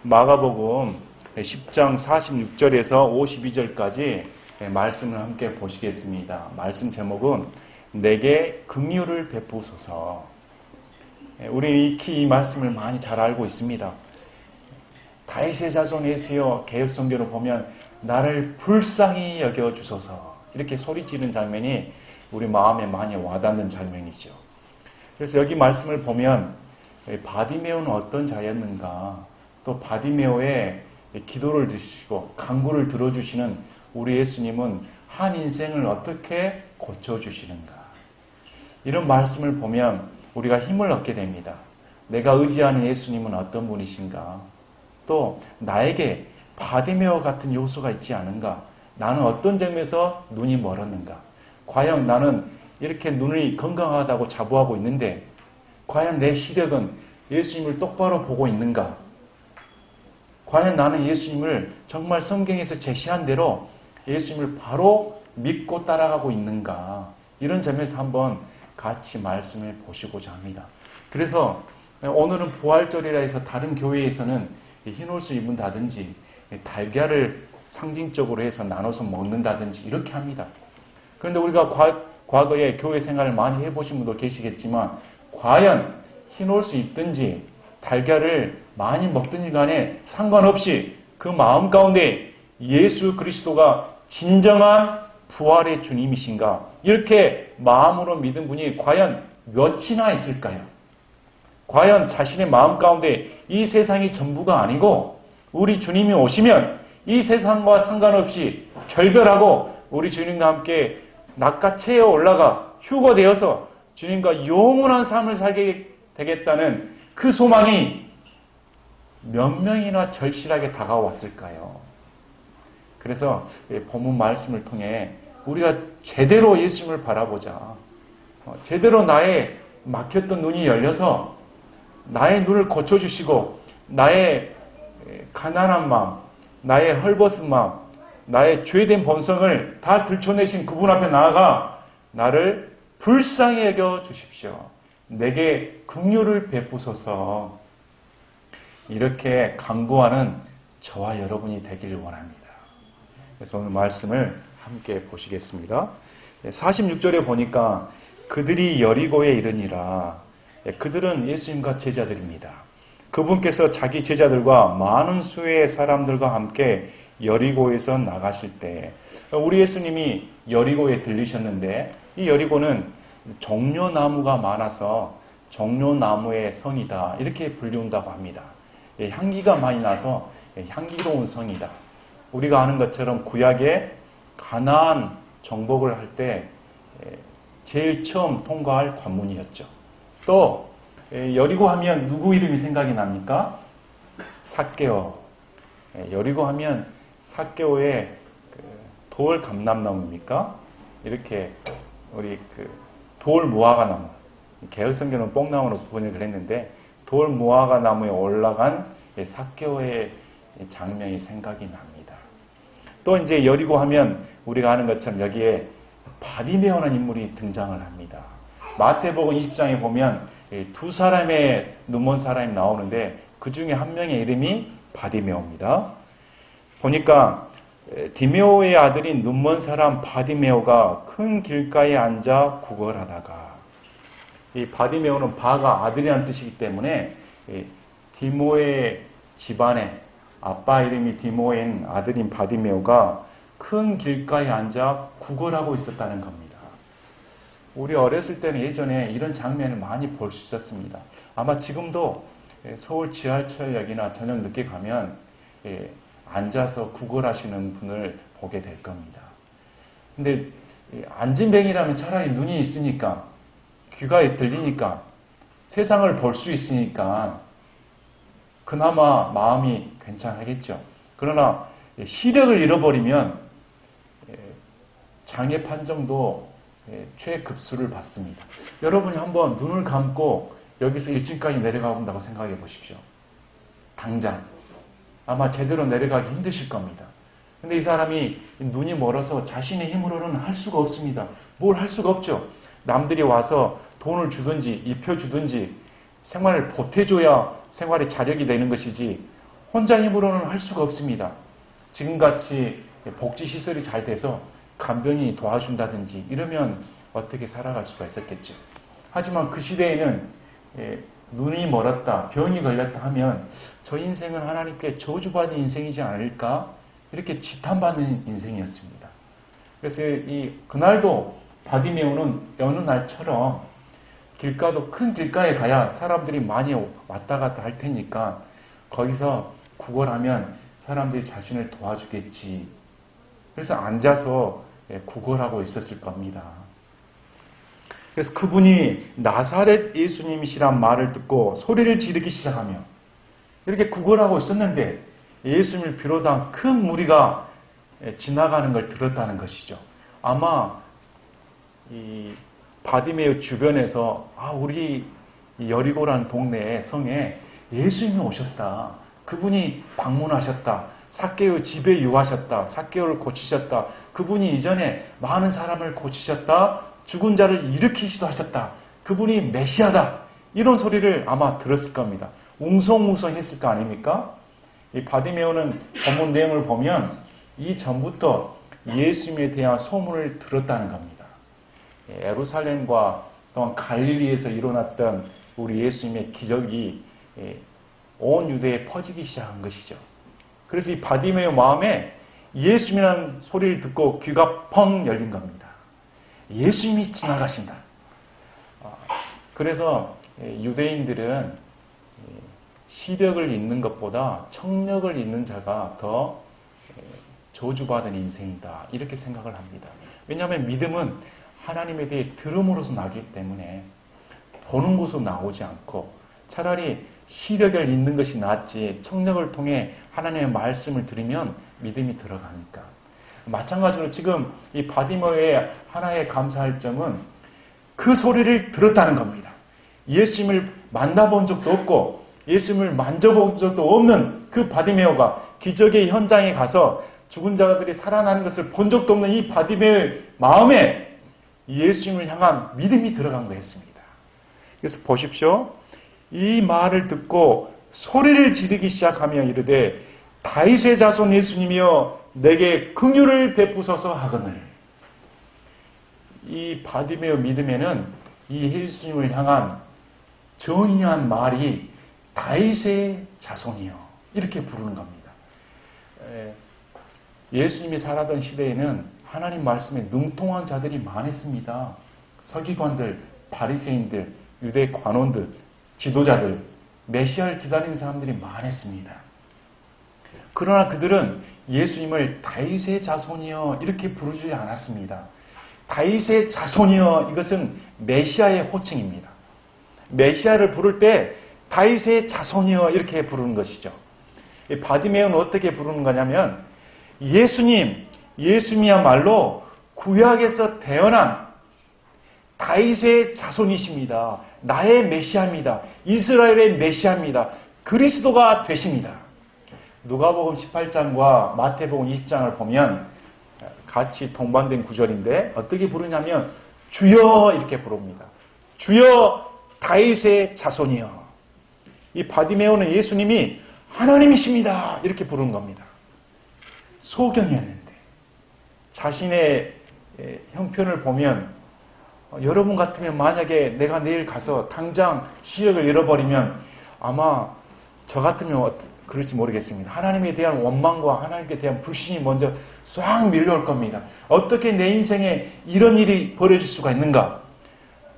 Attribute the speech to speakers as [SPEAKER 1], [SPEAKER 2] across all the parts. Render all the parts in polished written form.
[SPEAKER 1] 마가복음 10장 46절에서 52절까지 말씀을 함께 보시겠습니다. 말씀 제목은 내게 긍휼을 베푸소서. 우리 이 말씀을 많이 잘 알고 있습니다. 다윗의 자손 예수여, 개역성경을 보면 나를 불쌍히 여겨주소서 이렇게 소리지르는 장면이 우리 마음에 많이 와닿는 장면이죠. 그래서 여기 말씀을 보면 바디메오는 어떤 자였는가, 또 바디메오의 기도를 드시고 간구를 들어주시는 우리 예수님은 한 인생을 어떻게 고쳐주시는가, 이런 말씀을 보면 우리가 힘을 얻게 됩니다. 내가 의지하는 예수님은 어떤 분이신가, 또 나에게 바디메오 같은 요소가 있지 않은가, 나는 어떤 점에서 눈이 멀었는가, 과연 나는 이렇게 눈이 건강하다고 자부하고 있는데 과연 내 시력은 예수님을 똑바로 보고 있는가, 과연 나는 예수님을 정말 성경에서 제시한 대로 예수님을 바로 믿고 따라가고 있는가, 이런 점에서 한번 같이 말씀을 보시고자 합니다. 그래서 오늘은 부활절이라 해서 다른 교회에서는 흰 옷을 입는다든지 달걀을 상징적으로 해서 나눠서 먹는다든지 이렇게 합니다. 그런데 우리가 과거에 교회 생활을 많이 해보신 분도 계시겠지만 과연 흰 옷을 입든지 달걀을 많이 먹든지 간에 상관없이 그 마음 가운데 예수 그리스도가 진정한 부활의 주님이신가, 이렇게 마음으로 믿은 분이 과연 몇이나 있을까요? 과연 자신의 마음 가운데 이 세상이 전부가 아니고 우리 주님이 오시면 이 세상과 상관없이 결별하고 우리 주님과 함께 낚아채어 올라가 휴거되어서 주님과 영원한 삶을 살게 되겠다는 그 소망이 몇 명이나 절실하게 다가왔을까요? 그래서 본문 말씀을 통해 우리가 제대로 예수님을 바라보자, 제대로 나의 막혔던 눈이 열려서 나의 눈을 고쳐주시고 나의 가난한 마음, 나의 헐벗은 마음, 나의 죄된 본성을 다 들춰내신 그분 앞에 나아가 나를 불쌍히 여겨 주십시오, 내게 긍휼을 베푸소서, 이렇게 간구하는 저와 여러분이 되기를 원합니다. 그래서 오늘 말씀을 함께 보시겠습니다. 46절에 보니까 그들이 여리고에 이르니라. 그들은 예수님과 제자들입니다. 그분께서 자기 제자들과 많은 수의 사람들과 함께 여리고에서 나가실 때 우리 예수님이 여리고에 들리셨는데, 이 여리고는 종려나무가 많아서 종려나무의 성이다 이렇게 불리운다고 합니다. 향기가 많이 나서 향기로운 성이다. 우리가 아는 것처럼 구약에 가나안 정복을 할 때 제일 처음 통과할 관문이었죠. 또 여리고 하면 누구 이름이 생각이 납니까? 삭개오. 여리고 하면 삭개오의 돌 감람나무입니까? 이렇게 우리 돌 무화과나무, 개혁성경은 뽕나무로 번역을 했는데 돌 무화과나무에 올라간 삭개오의 장면이 생각이 납니다. 또 이제 여리고 하면 우리가 아는 것처럼 여기에 바디메오라는 인물이 등장을 합니다. 마태복음 20장에 보면 두 사람의 눈먼 사람이 나오는데 그 중에 한 명의 이름이 바디메오입니다. 보니까 디메오의 아들인 눈먼 사람 바디메오가 큰 길가에 앉아 구걸하다가, 이 바디메오는 바가 아들이라는 뜻이기 때문에 디모의 집안에 아빠 이름이 디모인 아들인 바디메오가 큰 길가에 앉아 구걸하고 있었다는 겁니다. 우리 어렸을 때는 예전에 이런 장면을 많이 볼 수 있었습니다. 아마 지금도 서울 지하철역이나 저녁 늦게 가면 앉아서 구걸하시는 분을 보게 될 겁니다. 근데 안진뱅이라면 차라리 눈이 있으니까, 귀가 들리니까, 세상을 볼 수 있으니까 그나마 마음이 괜찮겠죠. 그러나 시력을 잃어버리면 장애 판정도 최급수를 받습니다. 여러분이 한번 눈을 감고 여기서 1층까지 내려가 본다고 생각해 보십시오. 당장 아마 제대로 내려가기 힘드실 겁니다. 근데 이 사람이 눈이 멀어서 자신의 힘으로는 할 수가 없습니다. 뭘 할 수가 없죠. 남들이 와서 돈을 주든지 입혀주든지 생활을 보태줘야 생활의 자력이 되는 것이지 혼자 힘으로는 할 수가 없습니다. 지금같이 복지시설이 잘 돼서 간병인이 도와준다든지 이러면 어떻게 살아갈 수가 있었겠죠. 하지만 그 시대에는 눈이 멀었다, 병이 걸렸다 하면 저 인생은 하나님께 저주받은 인생이지 않을까? 이렇게 지탄받는 인생이었습니다. 그래서 그날도 바디메오는 어느 날처럼 길가도 큰 길가에 가야 사람들이 많이 왔다 갔다 할 테니까 거기서 구걸하면 사람들이 자신을 도와주겠지. 그래서 앉아서 구걸하고 있었을 겁니다. 그래서 그분이 나사렛 예수님이시란 말을 듣고 소리를 지르기 시작하며 이렇게 구걸하고 있었는데 예수님을 비롯한 큰 무리가 지나가는 걸 들었다는 것이죠. 아마 이 바디메오 주변에서 우리 여리고라는 동네에 성에 예수님이 오셨다. 그분이 방문하셨다. 삭개오 집에 유하셨다. 삭개오를 고치셨다. 그분이 이전에 많은 사람을 고치셨다. 죽은 자를 일으키시도 하셨다. 그분이 메시아다. 이런 소리를 아마 들었을 겁니다. 웅성웅성했을 거 아닙니까? 이 바디메오는 본문 내용을 보면 이전부터 예수님에 대한 소문을 들었다는 겁니다. 예루살렘과 또한 갈릴리에서 일어났던 우리 예수님의 기적이 온 유대에 퍼지기 시작한 것이죠. 그래서 이 바디메오 마음에 예수님이라는 소리를 듣고 귀가 펑 열린 겁니다. 예수님이 지나가신다. 그래서 유대인들은 시력을 잃는 것보다 청력을 잃는 자가 더 저주받은 인생이다. 이렇게 생각을 합니다. 왜냐하면 믿음은 하나님에 대해 들음으로서 나기 때문에 보는 것으로 나오지 않고 차라리 시력을 잃는 것이 낫지 청력을 통해 하나님의 말씀을 들으면 믿음이 들어가니까. 마찬가지로 지금 이 바디메오의 하나의 감사할 점은 그 소리를 들었다는 겁니다. 예수님을 만나본 적도 없고 예수님을 만져본 적도 없는 그 바디메오가 기적의 현장에 가서 죽은 자들이 살아나는 것을 본 적도 없는 이 바디메오의 마음에 예수님을 향한 믿음이 들어간 거였습니다. 그래서 보십시오. 이 말을 듣고 소리를 지르기 시작하며 이르되 다윗의 자손 예수님이여 내게 긍휼을 베푸소서 하거늘. 이 바디메오 믿음에는 이 예수님을 향한 정의한 말이 다윗의 자손이여 이렇게 부르는 겁니다. 예수님이 살아던 시대에는 하나님 말씀에 능통한 자들이 많았습니다. 서기관들, 바리새인들, 유대 관원들, 지도자들, 메시아를 기다리는 사람들이 많았습니다. 그러나 그들은 예수님을 다윗의 자손이여 이렇게 부르지 않았습니다. 다윗의 자손이여 이것은 메시아의 호칭입니다. 메시아를 부를 때 다윗의 자손이여 이렇게 부르는 것이죠. 바디메오는 어떻게 부르는 거냐면 예수님이야말로 구약에서 태어난 다윗의 자손이십니다. 나의 메시아입니다. 이스라엘의 메시아입니다. 그리스도가 되십니다. 누가복음 18장과 마태복음 20장을 보면 같이 동반된 구절인데 어떻게 부르냐면 주여 이렇게 부릅니다. 주여 다윗의 자손이여. 이 바디메오는 예수님이 하나님이십니다. 이렇게 부르는 겁니다. 소경이었는데 자신의 형편을 보면 여러분 같으면 만약에 내가 내일 가서 당장 시력을 잃어버리면 아마 저 같으면 그럴지 모르겠습니다. 하나님에 대한 원망과 하나님께 대한 불신이 먼저 싹 밀려올 겁니다. 어떻게 내 인생에 이런 일이 벌어질 수가 있는가?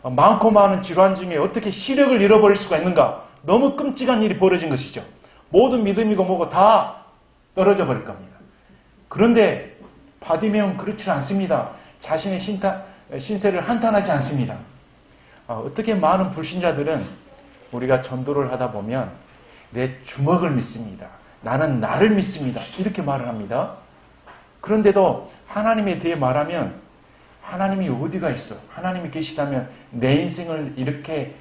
[SPEAKER 1] 많고 많은 질환 중에 어떻게 시력을 잃어버릴 수가 있는가? 너무 끔찍한 일이 벌어진 것이죠. 모든 믿음이고 뭐고 다 떨어져 버릴 겁니다. 그런데 바디메오는 그렇지 않습니다. 자신의 신세를 한탄하지 않습니다. 어떻게 많은 불신자들은 우리가 전도를 하다 보면 내 주먹을 믿습니다. 나는 나를 믿습니다. 이렇게 말을 합니다. 그런데도 하나님에 대해 말하면 하나님이 어디가 있어? 하나님이 계시다면 내 인생을 이렇게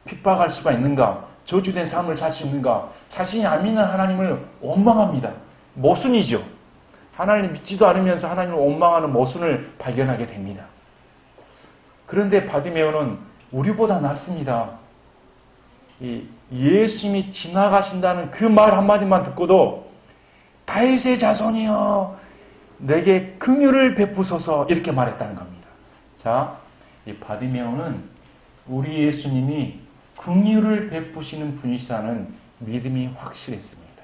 [SPEAKER 1] 핍박할 수가 있는가? 저주된 삶을 살 수 있는가? 자신이 안 믿는 하나님을 원망합니다. 모순이죠. 하나님을 믿지도 않으면서 하나님을 원망하는 모순을 발견하게 됩니다. 그런데 바디메오는 우리보다 낫습니다. 이 예수님이 지나가신다는 그 말 한마디만 듣고도 다윗의 자손이여 내게 긍휼을 베푸소서 이렇게 말했다는 겁니다. 자, 이 바디메오는 우리 예수님이 긍휼을 베푸시는 분이시라는 믿음이 확실했습니다.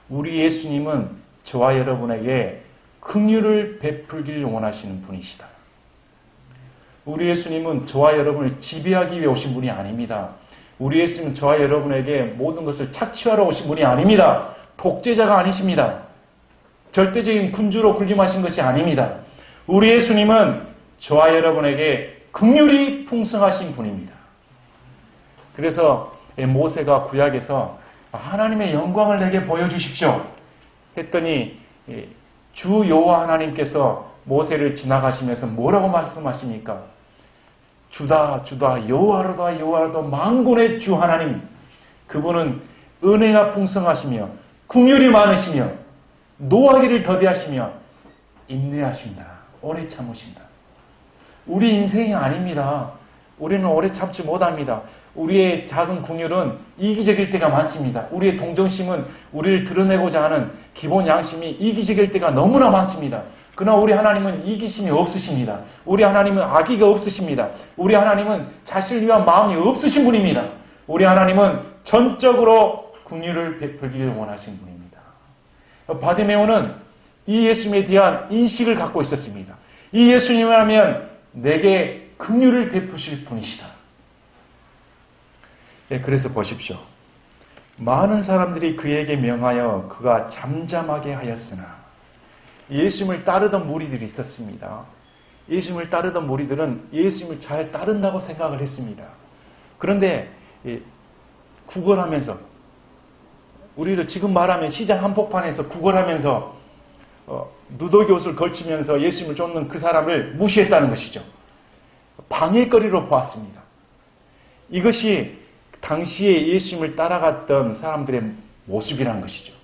[SPEAKER 1] 우리 예수님은 저와 여러분에게 긍휼을 베풀길 원하시는 분이시다. 우리 예수님은 저와 여러분을 지배하기 위해 오신 분이 아닙니다. 우리 예수님은 저와 여러분에게 모든 것을 착취하러 오신 분이 아닙니다. 독재자가 아니십니다. 절대적인 군주로 군림하신 것이 아닙니다. 우리 예수님은 저와 여러분에게 긍휼이 풍성하신 분입니다. 그래서 모세가 구약에서 하나님의 영광을 내게 보여주십시오 했더니 주 여호와 하나님께서 모세를 지나가시면서 뭐라고 말씀하십니까? 주다 주다 여호와로다 여호와로다 만군의 주 하나님, 그분은 은혜가 풍성하시며 긍휼이 많으시며 노하기를 더디하시며 인내하신다, 오래 참으신다. 우리 인생이 아닙니다. 우리는 오래 참지 못합니다. 우리의 작은 긍휼은 이기적일 때가 많습니다. 우리의 동정심은 우리를 드러내고자 하는 기본 양심이 이기적일 때가 너무나 많습니다. 그러나 우리 하나님은 이기심이 없으십니다. 우리 하나님은 악의가 없으십니다. 우리 하나님은 자신을 위한 마음이 없으신 분입니다. 우리 하나님은 전적으로 긍휼을 베풀기를 원하신 분입니다. 바디메오는 이 예수님에 대한 인식을 갖고 있었습니다. 이 예수님을 하면 내게 긍휼을 베푸실 분이시다. 그래서 보십시오. 많은 사람들이 그에게 명하여 그가 잠잠하게 하였으나 예수님을 따르던 무리들이 있었습니다. 예수님을 따르던 무리들은 예수님을 잘 따른다고 생각을 했습니다. 그런데 구걸하면서, 우리도 지금 말하면 시장 한복판에서 구걸하면서 누더기 옷을 걸치면서 예수님을 쫓는 그 사람을 무시했다는 것이죠. 방해거리로 보았습니다. 이것이 당시에 예수님을 따라갔던 사람들의 모습이라는 것이죠.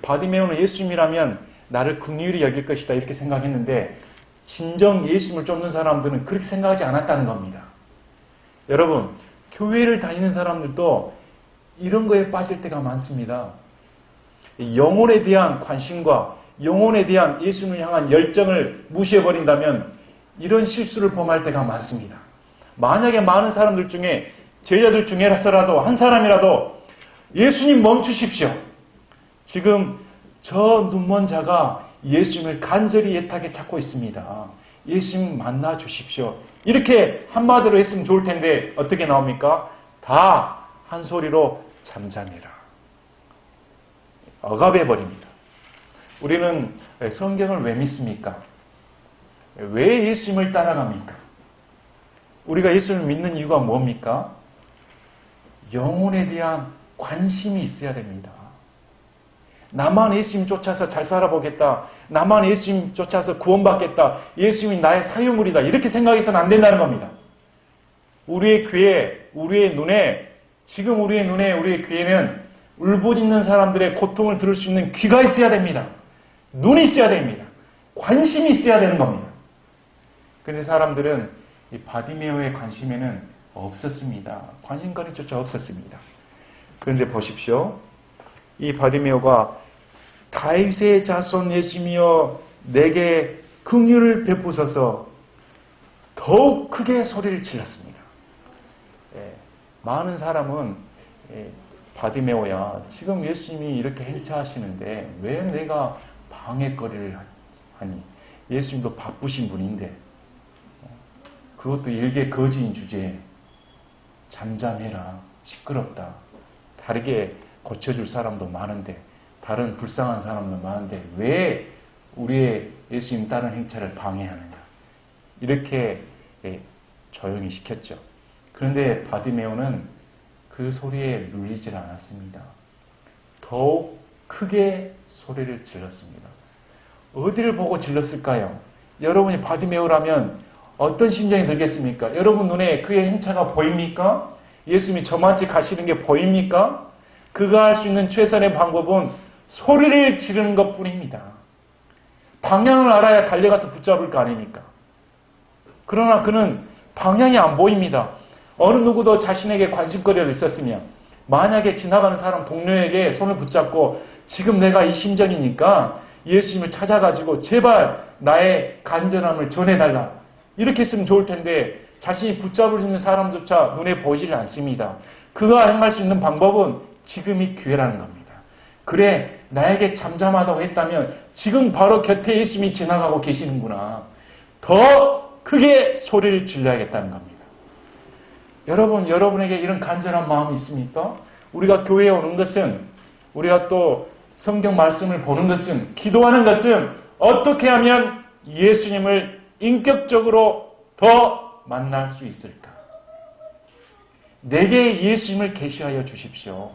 [SPEAKER 1] 바디메오는 예수님이라면 나를 긍휼히 여길 것이다 이렇게 생각했는데 진정 예수님을 쫓는 사람들은 그렇게 생각하지 않았다는 겁니다. 여러분, 교회를 다니는 사람들도 이런 거에 빠질 때가 많습니다. 영혼에 대한 관심과 영혼에 대한 예수님을 향한 열정을 무시해버린다면 이런 실수를 범할 때가 많습니다. 만약에 많은 사람들 중에, 제자들 중에서라도 한 사람이라도 예수님 멈추십시오, 지금 저 눈먼 자가 예수님을 간절히 애타게 찾고 있습니다, 예수님 만나 주십시오, 이렇게 한마디로 했으면 좋을 텐데 어떻게 나옵니까? 다 한 소리로 잠잠해라, 억압해버립니다. 우리는 성경을 왜 믿습니까? 왜 예수님을 따라갑니까? 우리가 예수님을 믿는 이유가 뭡니까? 영혼에 대한 관심이 있어야 됩니다. 나만 예수님 쫓아서 잘 살아보겠다, 나만 예수님 쫓아서 구원받겠다, 예수님이 나의 사유물이다, 이렇게 생각해서는 안 된다는 겁니다. 우리의 귀에, 우리의 눈에, 지금 우리의 눈에, 우리의 귀에는 울부짖는 사람들의 고통을 들을 수 있는 귀가 있어야 됩니다. 눈이 있어야 됩니다. 관심이 있어야 되는 겁니다. 그런데 사람들은 이 바디메오의 관심에는 없었습니다. 관심거리조차 없었습니다. 그런데 보십시오. 이 바디메오가 다윗의 자손 예수님이여 내게 긍휼을 베푸소서 더욱 크게 소리를 질렀습니다. 많은 사람은 바디메오야, 지금 예수님이 이렇게 행차하시는데 왜 내가 방해거리를 하니? 예수님도 바쁘신 분인데, 그것도 일개 거지인 주제에 잠잠해라, 시끄럽다, 다르게 고쳐줄 사람도 많은데, 다른 불쌍한 사람도 많은데 왜 우리의 예수님 다른 행차를 방해하느냐, 이렇게 조용히 시켰죠. 그런데 바디메오는 그 소리에 눌리질 않았습니다. 더욱 크게 소리를 질렀습니다. 어디를 보고 질렀을까요? 여러분이 바디메오라면 어떤 심정이 들겠습니까? 여러분 눈에 그의 행차가 보입니까? 예수님이 저만치 가시는 게 보입니까? 그가 할 수 있는 최선의 방법은 소리를 지르는 것뿐입니다. 방향을 알아야 달려가서 붙잡을 거 아닙니까? 그러나 그는 방향이 안 보입니다. 어느 누구도 자신에게 관심거리가 있었으며 만약에 지나가는 사람 동료에게 손을 붙잡고 지금 내가 이 심정이니까 예수님을 찾아가지고 제발 나의 간절함을 전해달라 이렇게 했으면 좋을 텐데 자신이 붙잡을 수 있는 사람조차 눈에 보이질 않습니다. 그가 행할 수 있는 방법은 지금이 기회라는 겁니다. 그래 나에게 잠잠하다고 했다면 지금 바로 곁에 예수님이 지나가고 계시는구나. 더 크게 소리를 질러야겠다는 겁니다. 여러분, 여러분에게 이런 간절한 마음이 있습니까? 우리가 교회에 오는 것은, 우리가 또 성경 말씀을 보는 것은, 기도하는 것은 어떻게 하면 예수님을 인격적으로 더 만날 수 있을까? 내게 예수님을 계시하여 주십시오.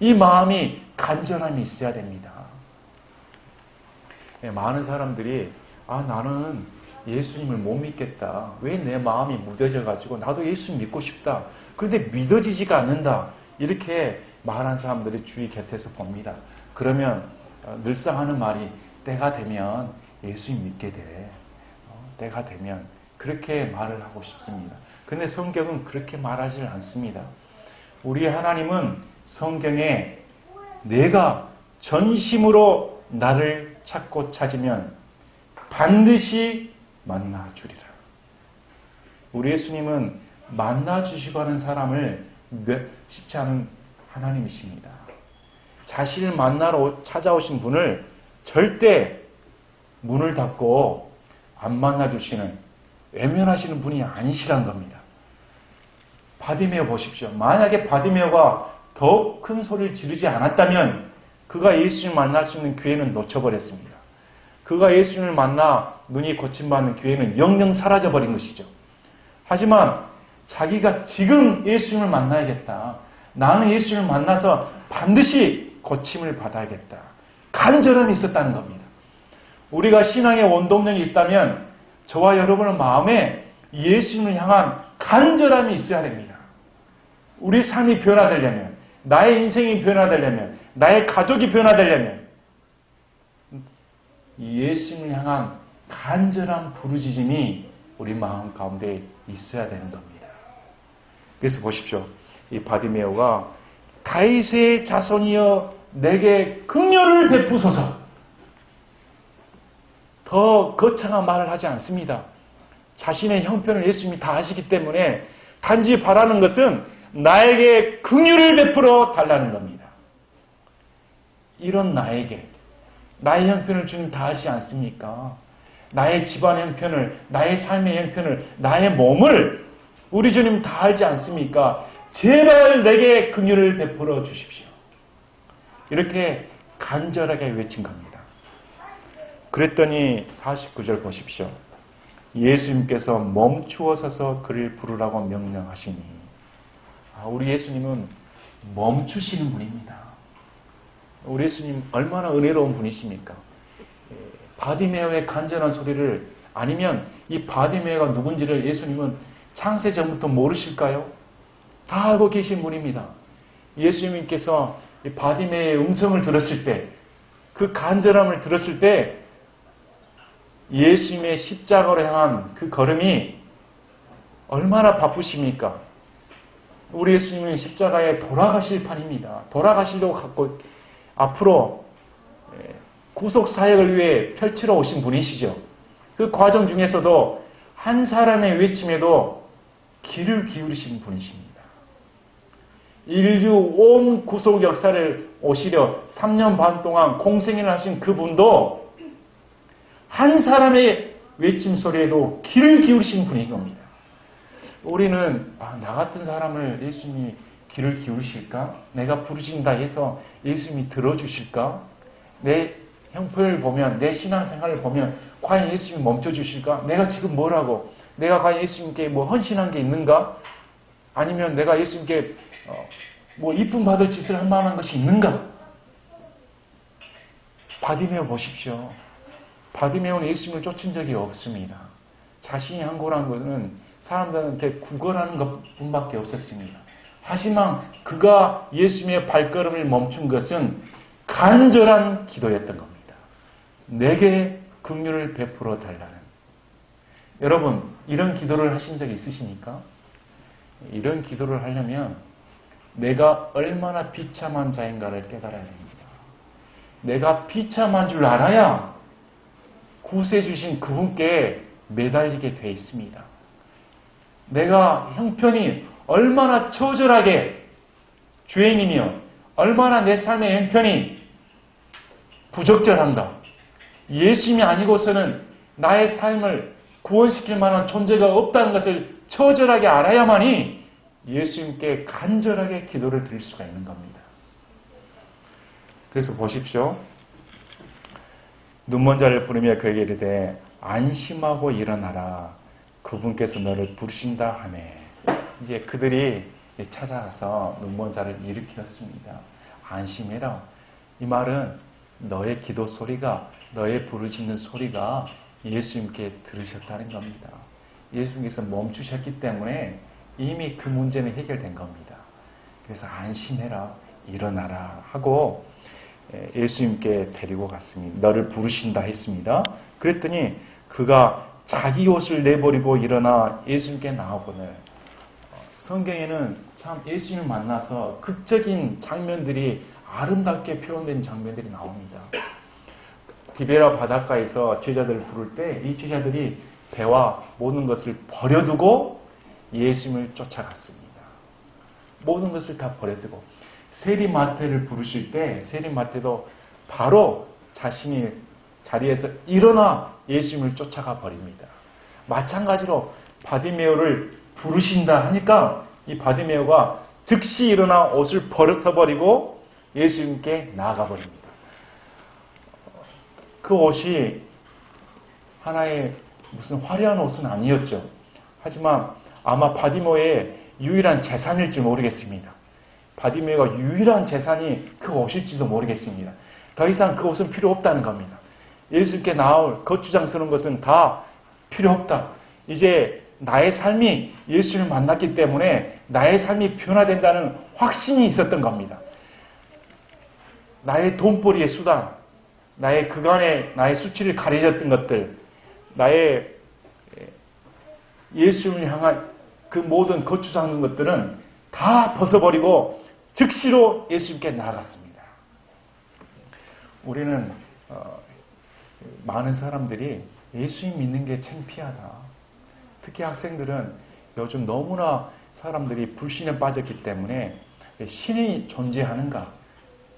[SPEAKER 1] 이 마음이 간절함이 있어야 됩니다. 많은 사람들이 나는 예수님을 못 믿겠다. 왜 내 마음이 무뎌져가지고 나도 예수님 믿고 싶다. 그런데 믿어지지가 않는다. 이렇게 말하는 사람들이 주위 곁에서 봅니다. 그러면 늘상 하는 말이 때가 되면 예수님 믿게 돼. 때가 되면 그렇게 말을 하고 싶습니다. 그런데 성경은 그렇게 말하지 않습니다. 우리 하나님은 성경에 내가 전심으로 나를 찾고 찾으면 반드시 만나주리라. 우리 예수님은 만나주시고 하는 사람을 멸시치 않은 하나님이십니다. 자신을 만나러 찾아오신 분을 절대 문을 닫고 안 만나주시는 외면하시는 분이 아니시란 겁니다. 바디메오 보십시오. 만약에 바디메오가 더 큰 소리를 지르지 않았다면 그가 예수님을 만날 수 있는 기회는 놓쳐버렸습니다. 그가 예수님을 만나 눈이 고침받는 기회는 영영 사라져버린 것이죠. 하지만 자기가 지금 예수님을 만나야겠다. 나는 예수님을 만나서 반드시 고침을 받아야겠다. 간절함이 있었다는 겁니다. 우리가 신앙의 원동력이 있다면 저와 여러분의 마음에 예수님을 향한 간절함이 있어야 됩니다. 우리 삶이 변화되려면, 나의 인생이 변화되려면, 나의 가족이 변화되려면 예수님을 향한 간절한 부르짖음이 우리 마음 가운데 있어야 되는 겁니다. 그래서 보십시오. 이 바디메오가 다윗의 자손이여 내게 긍휼을 베푸소서. 더 거창한 말을 하지 않습니다. 자신의 형편을 예수님이 다 아시기 때문에 단지 바라는 것은 나에게 긍휼을 베풀어 달라는 겁니다. 이런 나에게 나의 형편을 주님 다 아시지 않습니까? 나의 집안의 형편을, 나의 삶의 형편을, 나의 몸을 우리 주님 다 알지 않습니까? 제발 내게 긍휼을 베풀어 주십시오. 이렇게 간절하게 외친 겁니다. 그랬더니 49절 보십시오. 예수님께서 멈추어 서서 그를 부르라고 명령하시니, 우리 예수님은 멈추시는 분입니다. 우리 예수님 얼마나 은혜로운 분이십니까? 바디메오의 간절한 소리를, 아니면 이 바디메오가 누군지를 예수님은 창세 전부터 모르실까요? 다 알고 계신 분입니다. 예수님께서 이 바디메오의 음성을 들었을 때, 그 간절함을 들었을 때 예수님의 십자가로 향한 그 걸음이 얼마나 바쁘십니까? 우리 예수님은 십자가에 돌아가실 판입니다. 돌아가시려고 갖고 앞으로 구속사역을 위해 펼치러 오신 분이시죠. 그 과정 중에서도 한 사람의 외침에도 귀를 기울이신 분이십니다. 인류 온 구속 역사를 오시려 3년 반 동안 공생애를 하신 그분도 한 사람의 외침 소리에도 귀를 기울이신 분인 겁니다. 우리는 나 같은 사람을 예수님이 귀를 기울이실까? 내가 부르신다 해서 예수님이 들어주실까? 내 형편을 보면, 내 신앙생활을 보면 과연 예수님이 멈춰주실까? 내가 지금 뭐라고? 내가 과연 예수님께 뭐 헌신한 게 있는가? 아니면 내가 예수님께 뭐 이쁨 받을 짓을 할 만한 것이 있는가? 바디메오 보십시오. 바디메오는 예수님을 쫓은 적이 없습니다. 자신이 한 거란 것은 사람들한테 구걸하는 것뿐밖에 없었습니다. 하지만 그가 예수님의 발걸음을 멈춘 것은 간절한 기도였던 겁니다. 내게 긍휼을 베풀어 달라는. 여러분, 이런 기도를 하신 적 있으십니까? 이런 기도를 하려면 내가 얼마나 비참한 자인가를 깨달아야 됩니다. 내가 비참한 줄 알아야 구세주신 그분께 매달리게 돼 있습니다. 내가 형편이 얼마나 처절하게 죄인이며 얼마나 내 삶의 형편이 부적절한가. 예수님이 아니고서는 나의 삶을 구원시킬 만한 존재가 없다는 것을 처절하게 알아야만이 예수님께 간절하게 기도를 드릴 수가 있는 겁니다. 그래서 보십시오. 눈먼 자를 부르며 그에게 이르되 안심하고 일어나라. 그분께서 너를 부르신다 하매. 이제 그들이 찾아가서 눈먼 자를 일으켰습니다. 안심해라. 이 말은 너의 기도 소리가, 너의 부르짖는 소리가 예수님께 들으셨다는 겁니다. 예수님께서 멈추셨기 때문에 이미 그 문제는 해결된 겁니다. 그래서 안심해라, 일어나라 하고 예수님께 데리고 갔습니다. 너를 부르신다 했습니다. 그랬더니 그가 자기 옷을 내버리고 일어나 예수님께 나아오거늘. 성경에는 참 예수님을 만나서 극적인 장면들이 아름답게 표현된 장면들이 나옵니다. 디베라 바닷가에서 제자들을 부를 때 이 제자들이 배와 모든 것을 버려두고 예수님을 쫓아갔습니다. 모든 것을 다 버려두고 세리마태를 부르실 때 세리마태도 바로 자신이 자리에서 일어나 예수님을 쫓아가 버립니다. 마찬가지로 바디메오를 부르신다 하니까 이 바디메오가 즉시 일어나 옷을 벗어버리고 예수님께 나아가 버립니다. 그 옷이 하나의 무슨 화려한 옷은 아니었죠. 하지만 아마 바디메오의 유일한 재산일지 모르겠습니다. 바디메오가 유일한 재산이 그 옷일지도 모르겠습니다. 더 이상 그 옷은 필요 없다는 겁니다. 예수님께 나올 거추장스러운 것은 다 필요 없다. 이제 나의 삶이 예수를 만났기 때문에 나의 삶이 변화된다는 확신이 있었던 겁니다. 나의 돈벌이의 수단, 나의 그간의 나의 수치를 가려졌던 것들, 나의 예수님을 향한 그 모든 거추장스러운 것들은 다 벗어버리고 즉시로 예수님께 나아갔습니다. 우리는 많은 사람들이 예수님 믿는 게 창피하다. 특히 학생들은 요즘 너무나 사람들이 불신에 빠졌기 때문에 신이 존재하는가?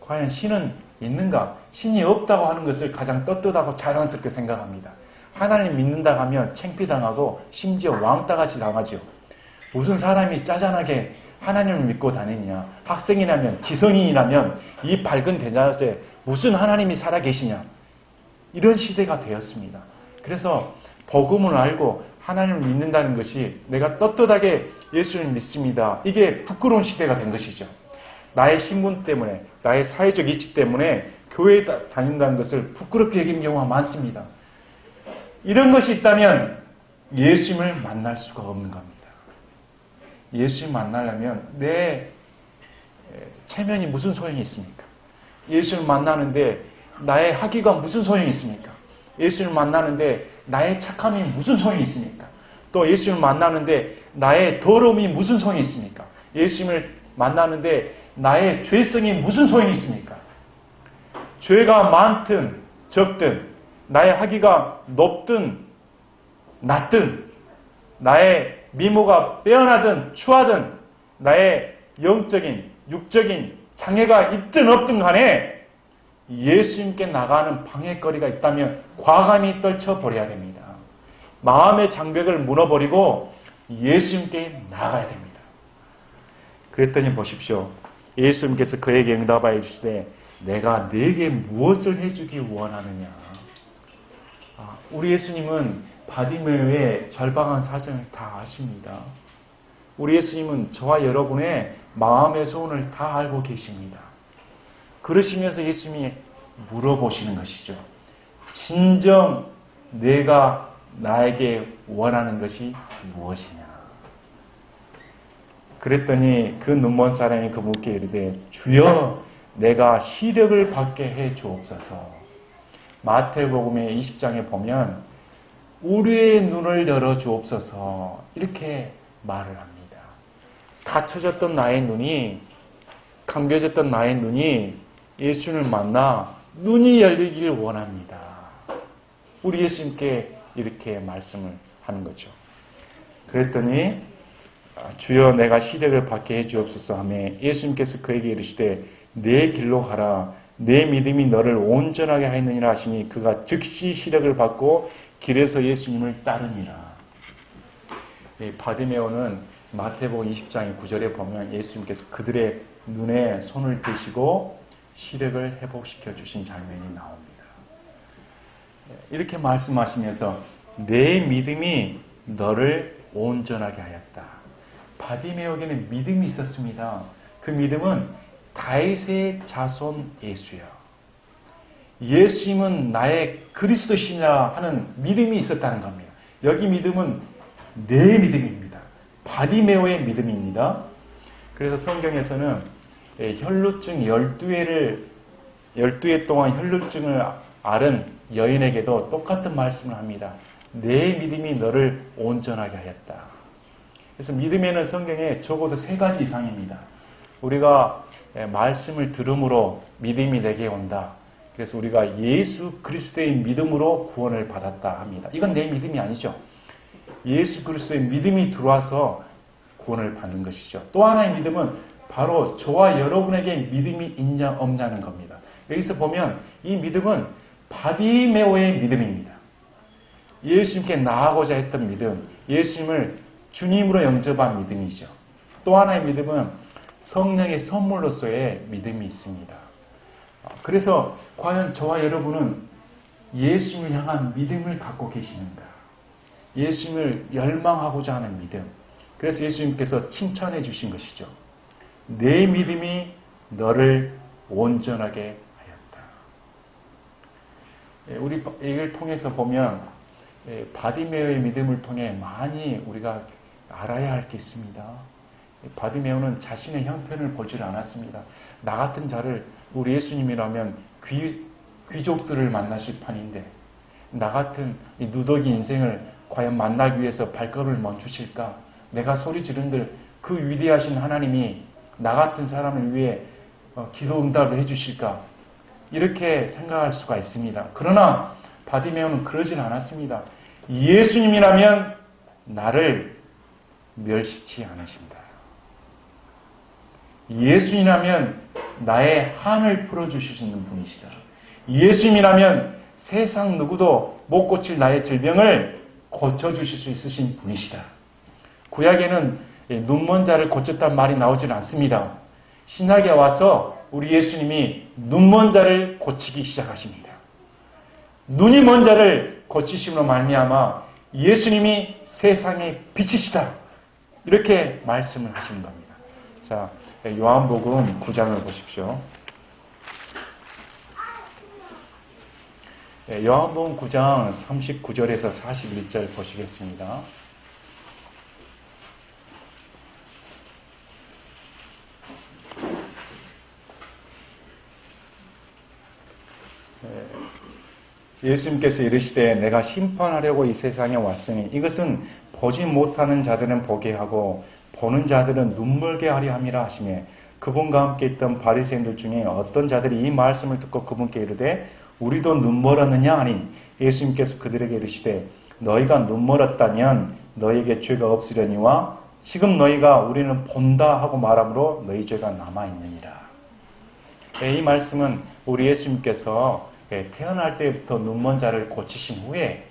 [SPEAKER 1] 과연 신은 있는가? 신이 없다고 하는 것을 가장 떳떳하고 자랑스럽게 생각합니다. 하나님 믿는다 하면 창피당하고 심지어 왕따같이 당하죠. 무슨 사람이 짜잔하게 하나님을 믿고 다니냐? 학생이라면, 지성인이라면 이 밝은 대낮에 무슨 하나님이 살아계시냐? 이런 시대가 되었습니다. 그래서 복음을 알고 하나님을 믿는다는 것이 내가 떳떳하게 예수를 믿습니다. 이게 부끄러운 시대가 된 것이죠. 나의 신분 때문에, 나의 사회적 위치 때문에 교회에 다닌다는 것을 부끄럽게 여기는 경우가 많습니다. 이런 것이 있다면 예수님을 만날 수가 없는 겁니다. 예수님 만나려면 내 체면이 무슨 소용이 있습니까? 예수를 만나는데 나의 학위가 무슨 소용이 있습니까? 예수를 만나는데 나의 착함이 무슨 소용이 있습니까? 또 예수를 만나는데 나의 더러움이 무슨 소용이 있습니까? 예수님을 만나는데 나의 죄성이 무슨 소용이 있습니까? 죄가 많든 적든 나의 학위가 높든 낮든 나의 미모가 빼어나든 추하든 나의 영적인 육적인 장애가 있든 없든 간에 예수님께 나가는 방해거리가 있다면 과감히 떨쳐버려야 됩니다. 마음의 장벽을 무너버리고 예수님께 나가야 됩니다. 그랬더니 보십시오. 예수님께서 그에게 응답하여 주시되 내가 네게 무엇을 해주기 원하느냐. 우리 예수님은 바디메오의 절박한 사정을 다 아십니다. 우리 예수님은 저와 여러분의 마음의 소원을 다 알고 계십니다. 그러시면서 예수님이 물어보시는 것이죠. 진정 내가 나에게 원하는 것이 무엇이냐. 그랬더니 그 눈먼 사람이 그분께 이르되 주여 내가 시력을 받게 해 주옵소서. 마태복음의 20장에 보면 우리의 눈을 열어 주옵소서 이렇게 말을 합니다. 닫혀졌던 나의 눈이, 감겨졌던 나의 눈이 예수님을 만나 눈이 열리길 원합니다. 우리 예수님께 이렇게 말씀을 하는 거죠. 그랬더니 주여 내가 시력을 받게 해주옵소서 하며 예수님께서 그에게 이르시되 내 길로 가라 내 믿음이 너를 온전하게 하였느니라 하시니 그가 즉시 시력을 받고 길에서 예수님을 따르니라. 바디메오는 마태복음 20장 9절에 보면 예수님께서 그들의 눈에 손을 대시고 시력을 회복시켜 주신 장면이 나옵니다. 이렇게 말씀하시면서 내 믿음이 너를 온전하게 하였다. 바디메오에게는 믿음이 있었습니다. 그 믿음은 다윗의 자손 예수야. 예수님은 나의 그리스도시냐 하는 믿음이 있었다는 겁니다. 여기 믿음은 내 믿음입니다. 바디메오의 믿음입니다. 그래서 성경에서는 혈루증 12회 동안 혈루증을 앓은 여인에게도 똑같은 말씀을 합니다. 내 믿음이 너를 온전하게 하였다. 그래서 믿음에는 성경에 적어도 3가지 이상입니다. 우리가 말씀을 들음으로 믿음이 내게 온다. 그래서 우리가 예수 그리스도의 믿음으로 구원을 받았다 합니다. 이건 내 믿음이 아니죠. 예수 그리스도의 믿음이 들어와서 구원을 받는 것이죠. 또 하나의 믿음은 바로 저와 여러분에게 믿음이 있냐 없냐는 겁니다. 여기서 보면 이 믿음은 바디메오의 믿음입니다. 예수님께 나아가고자 했던 믿음, 예수님을 주님으로 영접한 믿음이죠. 또 하나의 믿음은 성령의 선물로서의 믿음이 있습니다. 그래서 과연 저와 여러분은 예수님을 향한 믿음을 갖고 계시는가? 예수님을 열망하고자 하는 믿음. 그래서 예수님께서 칭찬해 주신 것이죠. 내 믿음이 너를 온전하게 하였다. 우리 이걸 통해서 보면 바디메오의 믿음을 통해 많이 우리가 알아야 할 게 있습니다. 바디메오는 자신의 형편을 보지를 않았습니다. 나 같은 자를 우리 예수님이라면 귀족들을 만나실 판인데 나 같은 이 누더기 인생을 과연 만나기 위해서 발걸음을 멈추실까? 내가 소리 지른들 그 위대하신 하나님이 나 같은 사람을 위해 기도 응답을 해주실까? 이렇게 생각할 수가 있습니다. 그러나 바디메오는 그러진 않았습니다. 예수님이라면 나를 멸시치 않으신다. 예수님이라면 나의 한을 풀어주실 수 있는 분이시다. 예수님이라면 세상 누구도 못 고칠 나의 질병을 고쳐주실 수 있으신 분이시다. 구약에는 눈먼 자를 고쳤다는 말이 나오질 않습니다. 신약에 와서 우리 예수님이 눈먼 자를 고치기 시작하십니다. 눈이 먼 자를 고치심으로 말미암아 예수님이 세상의 빛이시다. 이렇게 말씀을 하시는 겁니다. 자, 요한복음 9장을 보십시오. 요한복음 9장 39절에서 41절 보시겠습니다. 예수님께서 이르시되 내가 심판하려고 이 세상에 왔으니 이것은 보지 못하는 자들은 보게 하고 보는 자들은 눈물게 하려 함이라 하시며 그분과 함께 있던 바리새인들 중에 어떤 자들이 이 말씀을 듣고 그분께 이르되 우리도 눈멀었느냐 하니 예수님께서 그들에게 이르시되 너희가 눈멀었다면 너희에게 죄가 없으려니와 지금 너희가 우리는 본다 하고 말함으로 너희 죄가 남아있느니라. 이 말씀은 우리 예수님께서 태어날 때부터 눈먼 자를 고치신 후에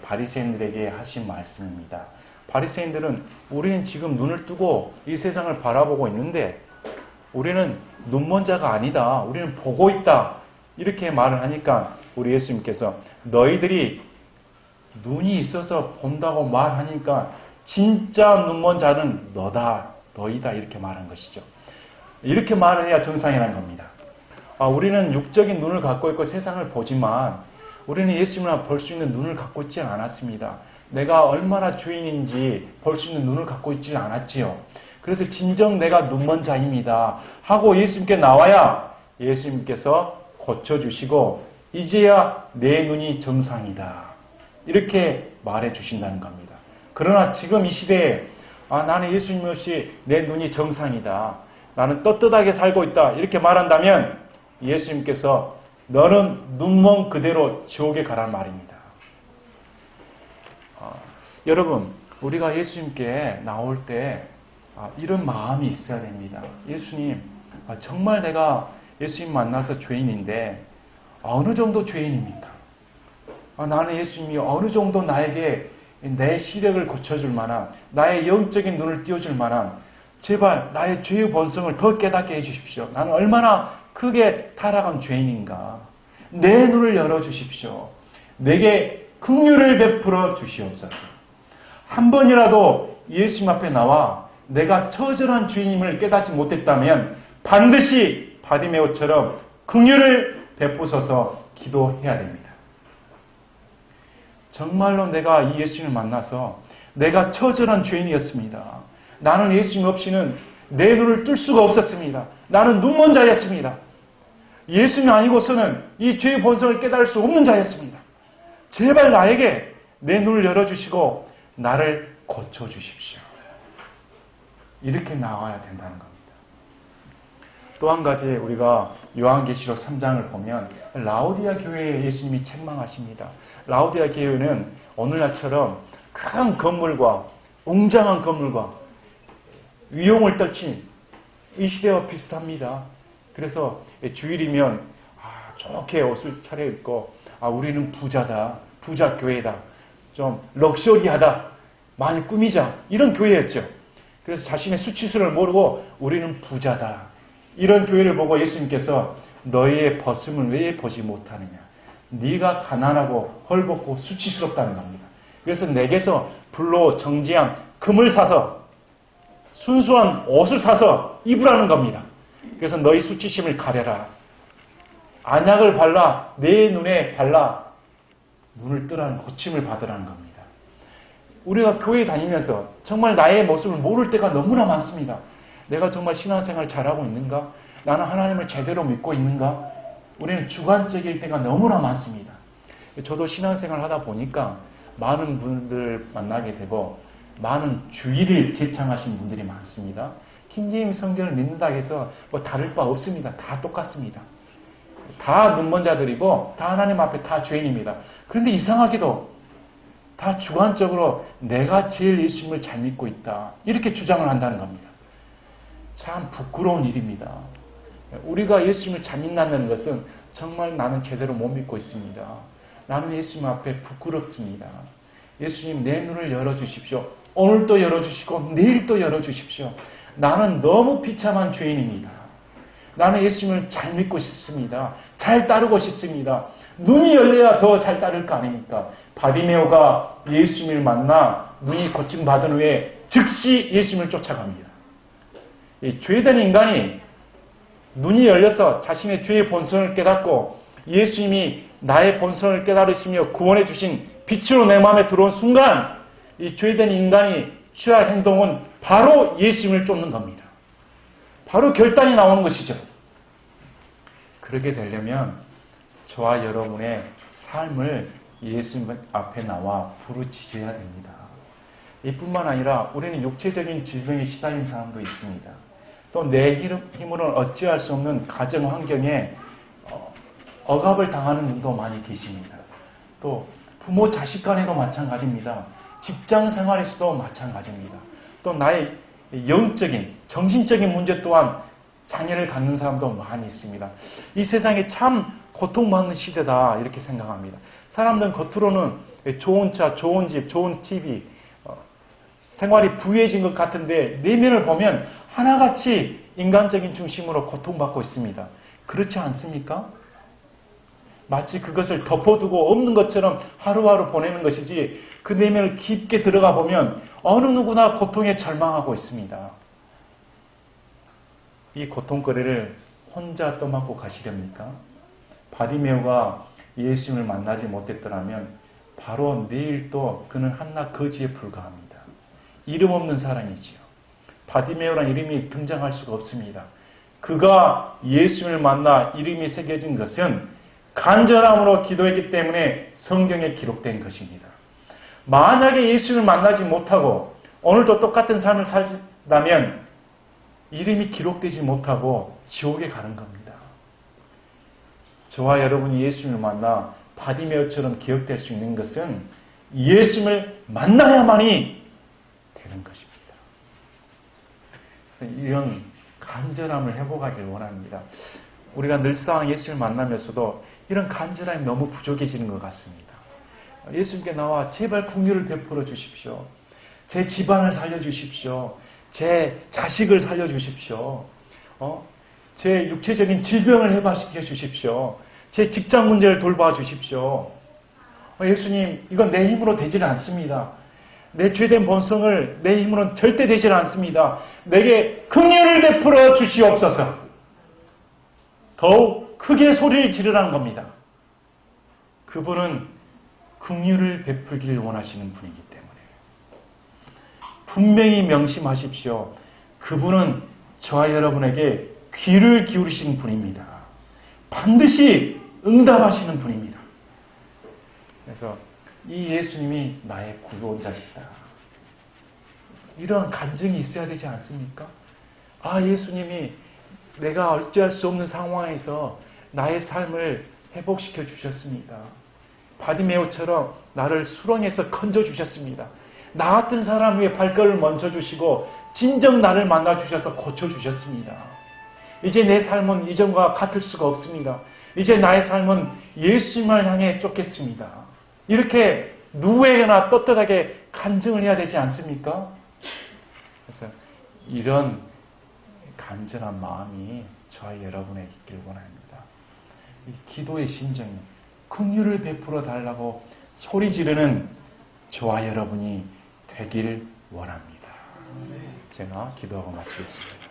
[SPEAKER 1] 바리새인들에게 하신 말씀입니다. 바리새인들은 우리는 지금 눈을 뜨고 이 세상을 바라보고 있는데 우리는 눈먼 자가 아니다. 우리는 보고 있다. 이렇게 말을 하니까 우리 예수님께서 너희들이 눈이 있어서 본다고 말하니까 진짜 눈먼 자는 너희다 이렇게 말한 것이죠. 이렇게 말을 해야 정상이라는 겁니다. 우리는 육적인 눈을 갖고 있고 세상을 보지만 우리는 예수님을 볼 수 있는 눈을 갖고 있지 않았습니다. 내가 얼마나 죄인인지 볼 수 있는 눈을 갖고 있지 않았지요. 그래서 진정 내가 눈먼 자입니다 하고 예수님께 나와야 예수님께서 고쳐주시고 이제야 내 눈이 정상이다 이렇게 말해 주신다는 겁니다. 그러나 지금 이 시대에 나는 예수님 없이 내 눈이 정상이다. 나는 떳떳하게 살고 있다. 이렇게 말한다면 예수님께서 너는 눈먼 그대로 지옥에 가란 말입니다. 여러분, 우리가 예수님께 나올 때 이런 마음이 있어야 됩니다. 예수님, 정말 내가 예수님 만나서 죄인인데 어느 정도 죄인입니까? 나는 예수님이 어느 정도 나에게 내 시력을 고쳐줄 만한, 나의 영적인 눈을 띄워줄 만한, 제발 나의 죄의 본성을 더 깨닫게 해주십시오. 나는 얼마나 크게 타락한 죄인인가. 내 눈을 열어주십시오. 내게 긍휼을 베풀어 주시옵소서. 한 번이라도 예수님 앞에 나와 내가 처절한 죄인임을 깨닫지 못했다면 반드시 바디메오처럼 긍휼을 베푸소서 기도해야 됩니다. 정말로 내가 이 예수님을 만나서 내가 처절한 죄인이었습니다. 나는 예수님 없이는 내 눈을 뜰 수가 없었습니다. 나는 눈먼 자였습니다. 예수님이 아니고서는 이 죄의 본성을 깨달을 수 없는 자였습니다. 제발 나에게 내 눈을 열어주시고 나를 고쳐주십시오. 이렇게 나와야 된다는 겁니다. 또 한 가지 우리가 요한계시록 3장을 보면 라오디아 교회에 예수님이 책망하십니다. 라오디아 교회는 오늘날처럼 큰 건물과 웅장한 건물과 위용을 떨친 이 시대와 비슷합니다. 그래서 주일이면 좋게 옷을 차려입고 우리는 부자다, 부자 교회다, 좀 럭셔리하다, 많이 꾸미자, 이런 교회였죠. 그래서 자신의 수치스러움을 모르고 우리는 부자다, 이런 교회를 보고 예수님께서 너희의 벗음을 왜 보지 못하느냐, 네가 가난하고 헐벗고 수치스럽다는 겁니다. 그래서 내게서 불로 정지한 금을 사서 순수한 옷을 사서 입으라는 겁니다. 그래서 너희 수치심을 가려라. 안약을 발라 내 눈에 발라 눈을 뜨라는, 고침을 받으라는 겁니다. 우리가 교회 다니면서 정말 나의 모습을 모를 때가 너무나 많습니다. 내가 정말 신앙생활 잘하고 있는가? 나는 하나님을 제대로 믿고 있는가? 우리는 주관적일 때가 너무나 많습니다. 저도 신앙생활 하다 보니까 많은 분들 만나게 되고 많은 주의를 제창하신 분들이 많습니다. 킹제임스 성경을 믿는다 해서 다를 바 없습니다. 다 똑같습니다. 다 눈먼 자들이고 다 하나님 앞에 다 죄인입니다. 그런데 이상하게도 다 주관적으로 내가 제일 예수님을 잘 믿고 있다, 이렇게 주장을 한다는 겁니다. 참 부끄러운 일입니다. 우리가 예수님을 잘 믿는다는 것은 정말 나는 제대로 못 믿고 있습니다. 나는 예수님 앞에 부끄럽습니다. 예수님, 내 눈을 열어주십시오. 오늘도 열어주시고 내일도 열어주십시오. 나는 너무 비참한 죄인입니다. 나는 예수님을 잘 믿고 싶습니다. 잘 따르고 싶습니다. 눈이 열려야 더 잘 따를 거 아닙니까? 바디메오가 예수님을 만나 눈이 고침받은 후에 즉시 예수님을 쫓아갑니다. 이 죄된 인간이 눈이 열려서 자신의 죄의 본성을 깨닫고 예수님이 나의 본성을 깨달으시며 구원해 주신 빛으로 내 마음에 들어온 순간 이 죄된 인간이 취할 행동은 바로 예수님을 쫓는 겁니다. 바로 결단이 나오는 것이죠. 그렇게 되려면 저와 여러분의 삶을 예수님 앞에 나와 부르짖어야 됩니다. 이뿐만 아니라 우리는 육체적인 질병에 시달린 사람도 있습니다. 또 내 힘으로는 어찌할 수 없는 가정 환경에 억압을 당하는 분도 많이 계십니다. 또 부모 자식 간에도 마찬가지입니다. 직장 생활에서도 마찬가지입니다. 또 나의 영적인, 정신적인 문제 또한 장애를 갖는 사람도 많이 있습니다. 이 세상에 참 고통받는 시대다, 이렇게 생각합니다. 사람들은 겉으로는 좋은 차, 좋은 집, 좋은 TV, 생활이 부유해진 것 같은데 내면을 보면 하나같이 인간적인 중심으로 고통받고 있습니다. 그렇지 않습니까? 마치 그것을 덮어두고 없는 것처럼 하루하루 보내는 것이지 그 내면을 깊게 들어가 보면 어느 누구나 고통에 절망하고 있습니다. 이 고통거리를 혼자 떠맡고 가시렵니까? 바디메오가 예수님을 만나지 못했더라면 바로 내일 또 그는 한낱 거지에 불과합니다. 이름 없는 사람이지요. 바디메오란 이름이 등장할 수가 없습니다. 그가 예수님을 만나 이름이 새겨진 것은 간절함으로 기도했기 때문에 성경에 기록된 것입니다. 만약에 예수님을 만나지 못하고 오늘도 똑같은 삶을 살다면 이름이 기록되지 못하고 지옥에 가는 겁니다. 저와 여러분이 예수님을 만나 바디메오처럼 기억될 수 있는 것은 예수님을 만나야만이 되는 것입니다. 그래서 이런 간절함을 회복하길 원합니다. 우리가 늘상 예수님을 만나면서도 이런 간절함이 너무 부족해지는 것 같습니다. 예수님께 나와 제발 긍휼을 베풀어 주십시오. 제 집안을 살려주십시오. 제 자식을 살려주십시오. 제 육체적인 질병을 해방시켜 주십시오. 제 직장 문제를 돌봐 주십시오. 예수님, 이건 내 힘으로 되질 않습니다. 내 죄된 본성을 내 힘으로는 절대 되질 않습니다. 내게 긍휼을 베풀어 주시옵소서. 더욱 크게 소리를 지르라는 겁니다. 그분은 긍휼을 베풀기를 원하시는 분이기 때문에 분명히 명심하십시오. 그분은 저와 여러분에게 귀를 기울이시는 분입니다. 반드시 응답하시는 분입니다. 그래서 이 예수님이 나의 구원자시다. 이런 간증이 있어야 되지 않습니까? 아, 예수님이 내가 어찌할 수 없는 상황에서 나의 삶을 회복시켜 주셨습니다. 바디메오처럼 나를 수렁에서 건져 주셨습니다. 나 같은 사람 위에 발걸음을 먼저 주시고 진정 나를 만나 주셔서 고쳐 주셨습니다. 이제 내 삶은 이전과 같을 수가 없습니다. 이제 나의 삶은 예수님을 향해 쫓겠습니다. 이렇게 누구에게나 떳떳하게 간증을 해야 되지 않습니까? 그래서 이런 간절한 마음이 저와 여러분에게 있길 원합니다. 이 기도의 심정이 긍휼을 베풀어 달라고 소리 지르는 저와 여러분이 되길 원합니다. 제가 기도하고 마치겠습니다.